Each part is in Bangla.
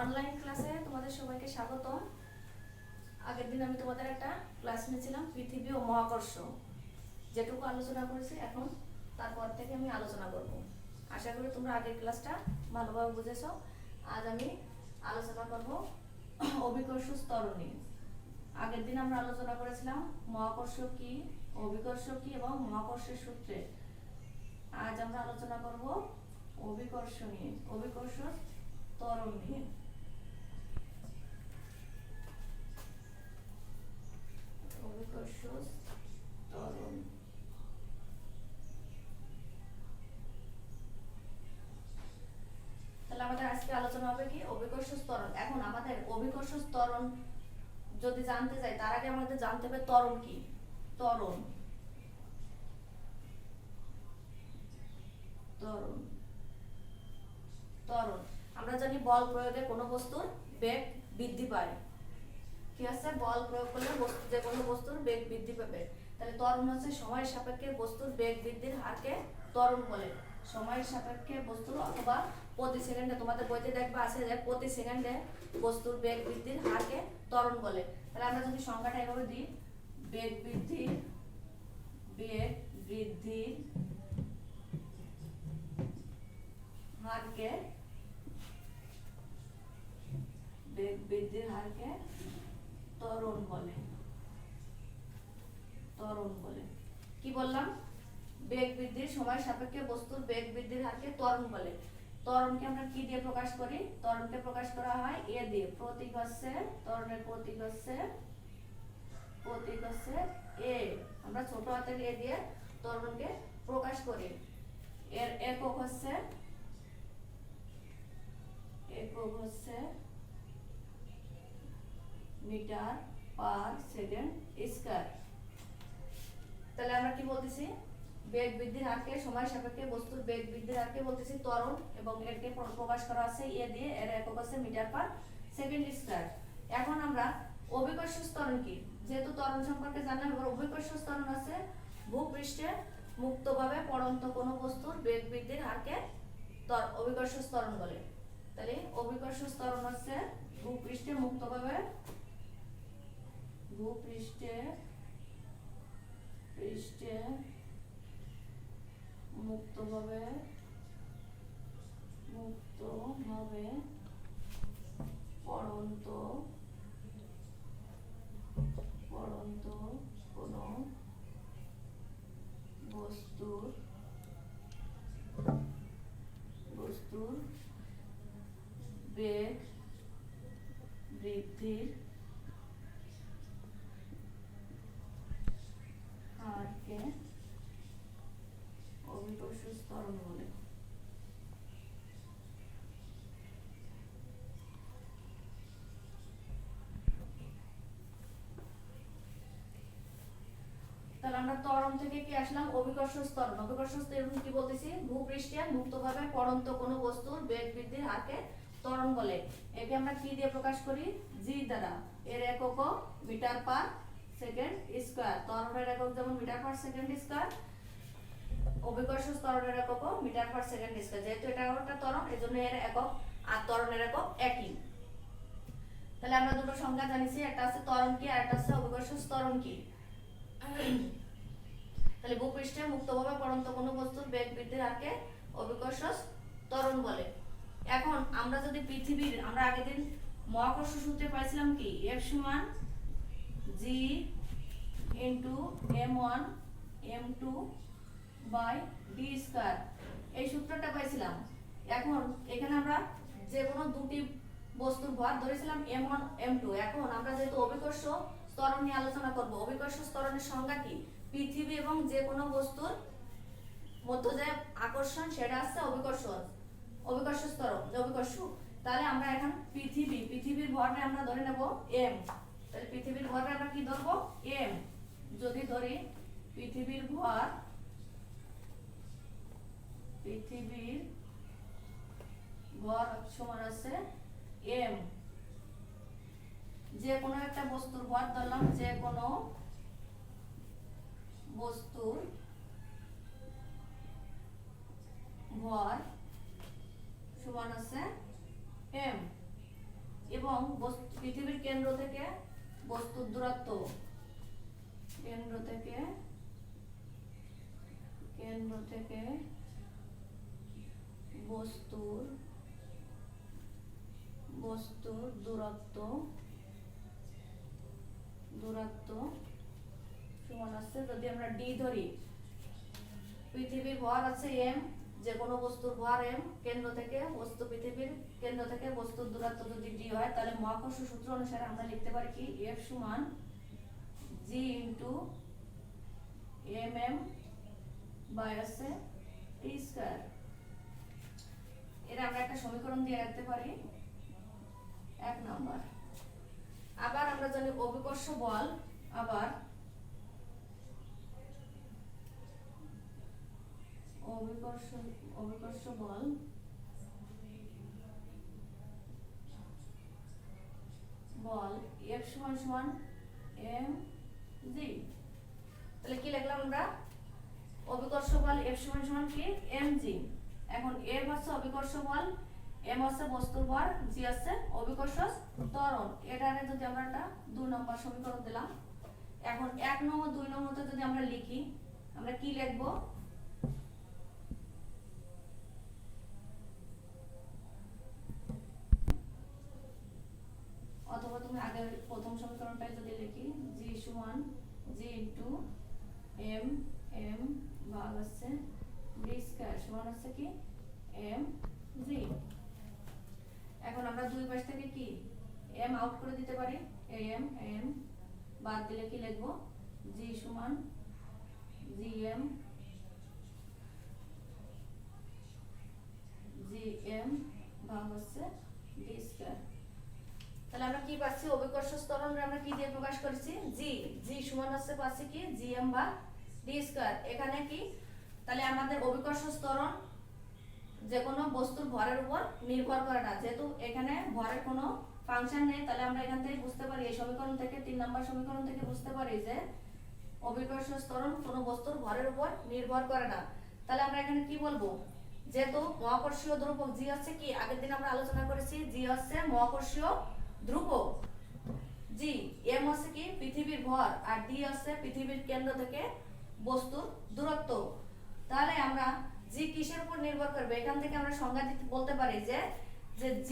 অনলাইন ক্লাসে তোমাদের সবাইকে স্বাগতম। আগের দিন আমি তোমাদের একটা ক্লাস নিয়েছিলাম পৃথিবী ও মহাকর্ষ, যেটুকু আলোচনা করেছি এখন তারপর থেকে আমি আলোচনা করব। আশা করি তোমরা আগের ক্লাসটা ভালোভাবে বুঝেছো। আজ আমি আলোচনা করব অভিকর্ষ স্তরণ নিয়ে। আগের দিন আমরা আলোচনা করেছিলাম মহাকর্ষ কি, অভিকর্ষ কি এবং মহাকর্ষের সূত্রে। আজ আমরা আলোচনা করব অভিকর্ষ নিয়ে, অভিকর্ষ ত্বরণ নিয়ে। অভিকর্ষ ত্বরণ। তাহলে আমাদের আজকে আলোচনা হবে কি অভিকর্ষ ত্বরণ। এখন আমাদের অভিকর্ষ ত্বরণ যদি জানতে চাই তার আগে আমাদের জানতে হবে ত্বরণ কি। ত্বরণ ত্বরণ ত্বরণ আমরা জানি বল প্রয়োগে কোনো বস্তুর বেগ বৃদ্ধি পায়। কি আছে, বল প্রয়োগ করলে যে কোনো বস্তুর বেগ বৃদ্ধি পাবে। তাহলে ত্বরণ হচ্ছে সময়ের সাপেক্ষে বস্তুর বেগ বৃদ্ধির হারকে ত্বরণ বলে। সময়ের সাপেক্ষে বস্তুর অথবা প্রতি সেকেন্ডে, তোমাদের বইতে দেখবা আছে যে প্রতি সেকেন্ডে বস্তুর বেগ বৃদ্ধির হারকে ত্বরণ বলে। তাহলে আমরা যদি সংখ্যাটা এভাবে দিই, বেগ বৃদ্ধির হারকে বেগ বৃদ্ধির হারকে ত্বরণ বলে। ত্বরণ বলে কি বললাম, বেগ বৃদ্ধির সময় সাপেক্ষে বস্তুর বেগ বৃদ্ধির হারকে ত্বরণ বলে। ত্বরণকে আমরা কি দিয়ে প্রকাশ করি? ত্বরণকে প্রকাশ করা হয় এ দিয়ে। প্রতীক হচ্ছে ত্বরণের প্রতীক হচ্ছে এ। আমরা ছোট হাতের এ দিয়ে ত্বরণকে প্রকাশ করি। এর একক হচ্ছে মিটার পার সেকেন্ড স্কয়ার। তাহলে আমরা কি বলতেছি, বেগ বৃদ্ধির হারকে সময় সাপেক্ষে বস্তুর বেগ বৃদ্ধির হারকে বলতেছি ত্বরণ, এবং এরকে প্রকাশ করা আছে এ দিয়ে। এর একক আছে মিটার পার সেকেন্ড স্কয়ার। এখন আমরা অভিকর্ষ ত্বরণ কি, যেহেতু ত্বরণ সম্পর্কে জানলাম, এবার অভিকর্ষ ত্বরণ আছে ভূপৃষ্ঠে মুক্তভাবে পড়ন্ত কোনো বস্তুর বেগ বৃদ্ধির হারকে অভিকর্ষ ত্বরণ বলে। তাহলে অভিকর্ষ ত্বরণ হচ্ছে ভূপৃষ্ঠে মুক্তভাবে পড়ন্ত কোনো বস্তুর বেগ বৃদ্ধির হারকে অভিকর্ষ ত্বরণ বলে। তাহলে আমরা ত্বরণ থেকে কি আসলাম, অভিকর্ষ ত্বরণ। অভিকর্ষ ত্বরণ কি বলতেছি, ভূপৃষ্ঠে মুক্তভাবে পড়ন্ত কোনো বস্তুর বেগ বৃদ্ধির হারকে ত্বরণ বলে। একে আমরা কি দিয়ে প্রকাশ করি? জি দ্বারা। এর একক মিটার পার সেকেন্ড স্কয়ার। ত্বরণের একক যেমন মিটার পার সেকেন্ড স্কয়ার, অভিকর্ষ ত্বরণের একক মিটার পার সেকেন্ড স্কয়ার। যেহেতু এটা একটা ত্বরণ, এজন্য এর একক আর ত্বরণের একক একই। তাহলে আমরা দুটো সংজ্ঞা জানিছি, একটা আছে ত্বরণ কি আর একটা আছে অভিকর্ষ ত্বরণ কি। তাহলে ভূপৃষ্ঠে মুক্তভাবে পড়ন্ত কোনো বস্তুর বেগ বৃদ্ধির হারকে অভিকর্ষ ত্বরণ বলে। এখন আমরা যদি পৃথিবীর, আমরা আগের দিন মহাকর্ষ সূত্রে পাইছিলাম কি, F সমান g into m1 m2 by d square, এই সূত্রটা পাইছিলাম। এখন এখানে আমরা যে কোনো দুটি বস্তুর ভর ধরেছিলাম m1 m2। এখন আমরা যেহেতু অভিকর্ষ ত্বরণ নিয়ে আলোচনা করব, অভিকর্ষ ত্বরণের সংজ্ঞা কি, পৃথিবী এবং যে কোনো বস্তুর মধ্যে যে আকর্ষণ সেটা হচ্ছে অভিকর্ষ ত্বরণ, অভিকর্ষ। তাহলে আমরা এখন পৃথিবীর ভরকে আমরা ধরে নেব m। তাহলে পৃথিবীর ভরকে আমরা কি ধরব, m। যদি ধরি পৃথিবীর ভর সমান আছে m। যে কোনো একটা বস্তুর ভর ধরলাম, যে কোনো বস্তুর ভর সমান আছে m। এবং পৃথিবীর কেন্দ্র থেকে বস্তুর দূরত্ব, কেন্দ্র থেকে বস্তুর দূরত্ব সমান আছে, যদি আমরা ডি ধরি, পৃথিবীর ভর আছে m, যে কোনো বস্তুর ভর m, পৃথিবীর কেন্দ্র থেকে বস্তুর দূরত্ব যদি d হয়, তাহলে মহাকর্ষ সূত্র অনুসারে আমরা লিখতে পারি কি F সমান g ইনটু mm বাই আছে t স্কয়ার। এর আমরা একটা সমীকরণ দিয়ে রাখতে পারি 1 নাম্বার। আবার আমরা জানি অভিকর্ষ বল, অভিকর্ষ বল F সমান সমান mg। তাহলে কি লিখলাম আমরা, অভিকর্ষ বল F সমান সমান কি mg। এখন F হচ্ছে অভিকর্ষ বল, m হচ্ছে বস্তুর ভর, g হচ্ছে অভিকর্ষ ত্বরণ। এটারে যদি আমরা একটা 2 নম্বর সমীকরণ দিলাম। এখন 1 নং ও 2 নম্বরতে যদি আমরা লিখি, আমরা কি লিখব, অথবা তুমি আগে প্রথম সমীকরণটাই যদি লিখি, g সমান g ইনটু m ভাগ আছে d স্কয়ার সমান হচ্ছে কি mg। এখন আমরা দুই পাশ থেকে কি m আউট করে দিতে পারি, m বাদ দিলে কি লিখব, g সমান gm ভাগ হচ্ছে d স্কয়ার। তাহলে আমরা কি পাচ্ছি, অভিকর্ষ ত্বরণ আমরা কি দিয়ে প্রকাশ করেছি, g সমান হচ্ছে পাচ্ছি কি gm বা d স্কয়ার। এখানে কি, তাহলে আমাদের অভিকর্ষ ত্বরণ যে কোনো বস্তুর ভরের উপর নির্ভর করে না, যেহেতু এখানে ভরের কোনো ফাংশন নেই, তাহলে আমরা এখান থেকে বুঝতে পারি, এই সমীকরণ থেকে 3 নম্বর সমীকরণ থেকে বুঝতে পারি যে অভিকর্ষ ত্বরণ কোনো বস্তুর ভরের উপর নির্ভর করে না। তাহলে আমরা এখানে কি বলবো, যেহেতু মহাকর্ষীয় ধ্রুবক g হচ্ছে কি, আগের দিন আমরা আলোচনা করেছি, g হচ্ছে মহাকর্ষীয় ধ্রুবক, g m হচ্ছে কি পৃথিবীর ভর, আর d হচ্ছে পৃথিবীর কেন্দ্র থেকে বস্তুর দূরত্ব। তাহলে আমরা g কিসের উপর নির্ভর করবে, এখান থেকে আমরা সংজ্ঞা দিতে বলতে পারি যে g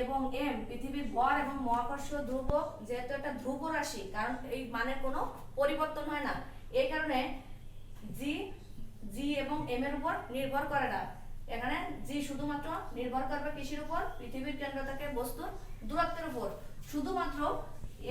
এবং m পৃথিবীর ভর এবং মহাকর্ষীয় ধ্রুবক, যেহেতু এটা ধ্রুব রাশি, কারণ এই মানের কোনো পরিবর্তন হয় না, এই কারণে g এবং m এর উপর নির্ভর করে না। এখানে g শুধুমাত্র নির্ভর করবে কিসের উপর, পৃথিবীর কেন্দ্র থেকে বস্তুর দূরত্বের উপর, শুধুমাত্র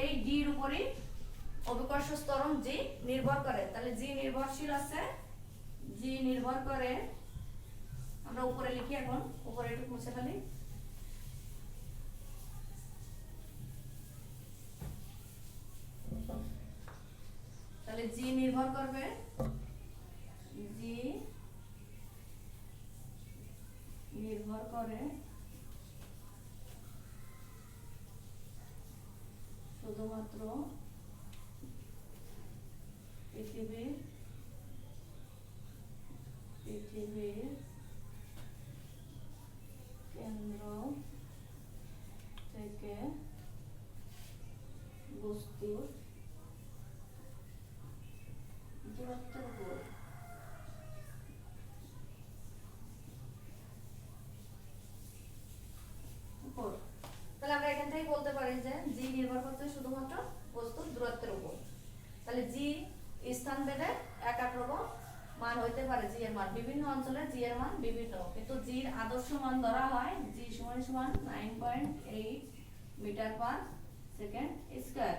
এই d এর উপরই অভিকর্ষ ত্বরণ g নির্ভর করে। তাহলে g নির্ভরশীল আছে, g নির্ভর করে, আমরা উপরে লিখি, এখন উপরে একটু মুছে ফেলি, তাহলে g নির্ভর করবে, g নির্ভর করে শুধুমাত্র পৃথিবীর কেন্দ্র থেকে বস্তুর দূরত্বের উপর। তাহলে আমরা এখান থেকে বলতে পারি যে g নির্ভর করছে শুধুমাত্র বস্তুর দূরত্বের উপর। তাহলে g স্থান ভেদে এক এক রকম মান হইতে পারে, g এর মান বিভিন্ন অঞ্চলে g এর মান বিভিন্ন, কিন্তু g এর আদর্শ মান ধরা হয় g সমান সমান 9.8 মিটার পার সেকেন্ড স্কয়ার।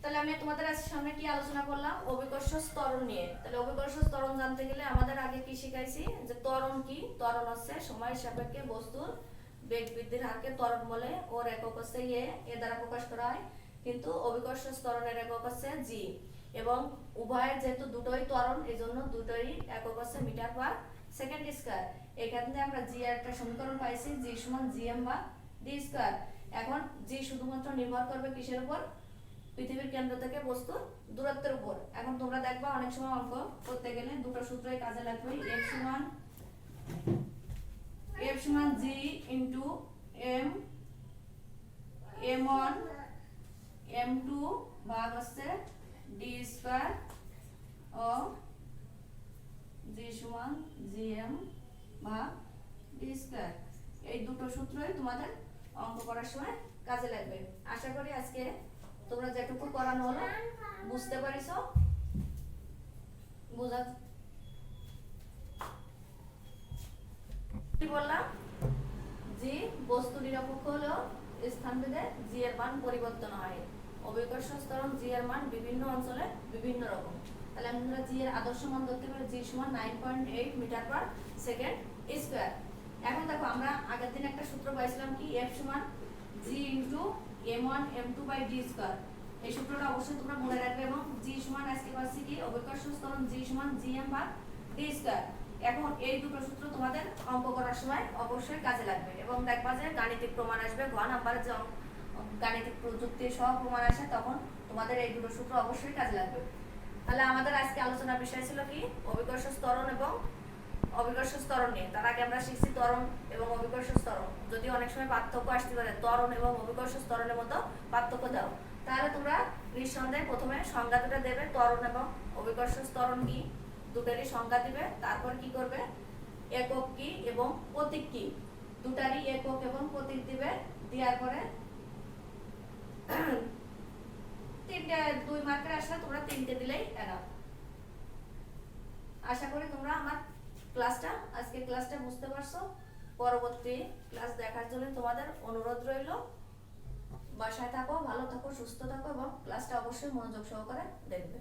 তাহলে আমি তোমাদের সামনে কি আলোচনা করলাম, অভিকর্ষ ত্বরণ নিয়ে। তাহলে অভিকর্ষ ত্বরণ জানতে গেলে আমাদের আগে কি শিখাইছি, যে ত্বরণ কি, ত্বরণ হচ্ছে সময়ের সাপেক্ষে বস্তুর বেগ বৃদ্ধির হারকে ত্বরণ বলে, ওর একক হচ্ছে এ দ্বারা প্রকাশ করা হয়, কিন্তু অভিকর্ষ ত্বরণের একক হচ্ছে g, এবং উভয়ের যেহেতু দুটোই ত্বরণ, এজন্য দুটোই একক হচ্ছে মিটার পার সেকেন্ড স্কয়ার। এখান থেকে আমরা g এর একটা সমীকরণ পাইছি, g সমান gm বা d স্কয়ার। এখন g শুধুমাত্র নির্ভর করবে কিসের উপর, পৃথিবীর কেন্দ্র থেকে বস্তুর দূরত্বের উপর। এখন তোমরা দেখবা অনেক সময় অঙ্ক করতে গেলে দুটো সূত্রই কাজে লাগবে, f সমান g ইনটু m m2 ভাগ হচ্ছে d স্কয়ার ও g সমান gm ভাগ d স্কয়ার। এই দুটো সূত্রই তোমাদের অঙ্ক করার সময় কাজে লাগবে। আশা করি আজকে তোমরা যেটুকু করানো হলো বুঝতে পারিছো। বুঝা কি বললাম, জি বস্তু নিরপেক্ষ হলেও স্থানভেদে জি এর মান পরিবর্তন হয়। অভিকর্ষ ত্বরণ জি এর মান বিভিন্ন অঞ্চলে বিভিন্ন রকম। তাহলে আমরা জি এর আদর্শ মান ধরতে পারি জি সমান 9.8 মিটার পার সেকেন্ড স্কয়ার। এখন দেখো আমরা আগের দিন একটা সূত্র পাইছিলাম কি F সমান g into m1 m2 by d square. এই সূত্রটা অবশ্যই তোমরা মনে রাখবে এবং g সমান আজকে পাচ্ছি কি অভিকর্ষ ত্বরণ g সমান gm ভাগ d স্কয়ার। এখন এই দুটো সূত্র তোমাদের অঙ্ক করার সময় অবশ্যই কাজে লাগবে এবং দেখবা যে গাণিতিক প্রমাণ আসবে ঘ নাম্বারে যে গাণিতিক প্রযুক্তি সহ প্রমাণ আসে তখন তোমাদের এই দুটো সূত্র অবশ্যই কাজে লাগবে। তাহলে আমাদের আজকে আলোচনার বিষয় ছিল কি অভিকর্ষ ত্বরণ এবং অভিকর্ষ ত্বরণ নিয়ে। তার আগে আমরা শিখছি ত্বরণ এবং অভিকর্ষ ত্বরণ। যদি অনেক সময় পার্থক্য আসতে পারে ত্বরণ এবং অভিকর্ষ ত্বরণের মধ্যে পার্থক্য দাও, তাহলে তোমরা নিঃসন্দেহে প্রথমে সংজ্ঞা দুটো দেবে ত্বরণ এবং অভিকর্ষ ত্বরণ কি দুটারই সংজ্ঞা দিবে। তারপর কি করবে একক কি এবং প্রতীক কি দুটারই একক এবং প্রতীক দিবে। দেওয়ার পরে তিনটে 2 মার্কের আসলে তোমরা তিনটে দিলেই এনাফ। আশা করি তোমরা আমার আজকে ক্লাসটা বুঝতে পারছো। পরবর্তী ক্লাস দেখার জন্য তোমাদের অনুরোধ রইল। বাসায় থাকো, ভালো থাকো, সুস্থ থাকো এবং ক্লাসটা অবশ্যই মনোযোগ সহকারে দেখবে।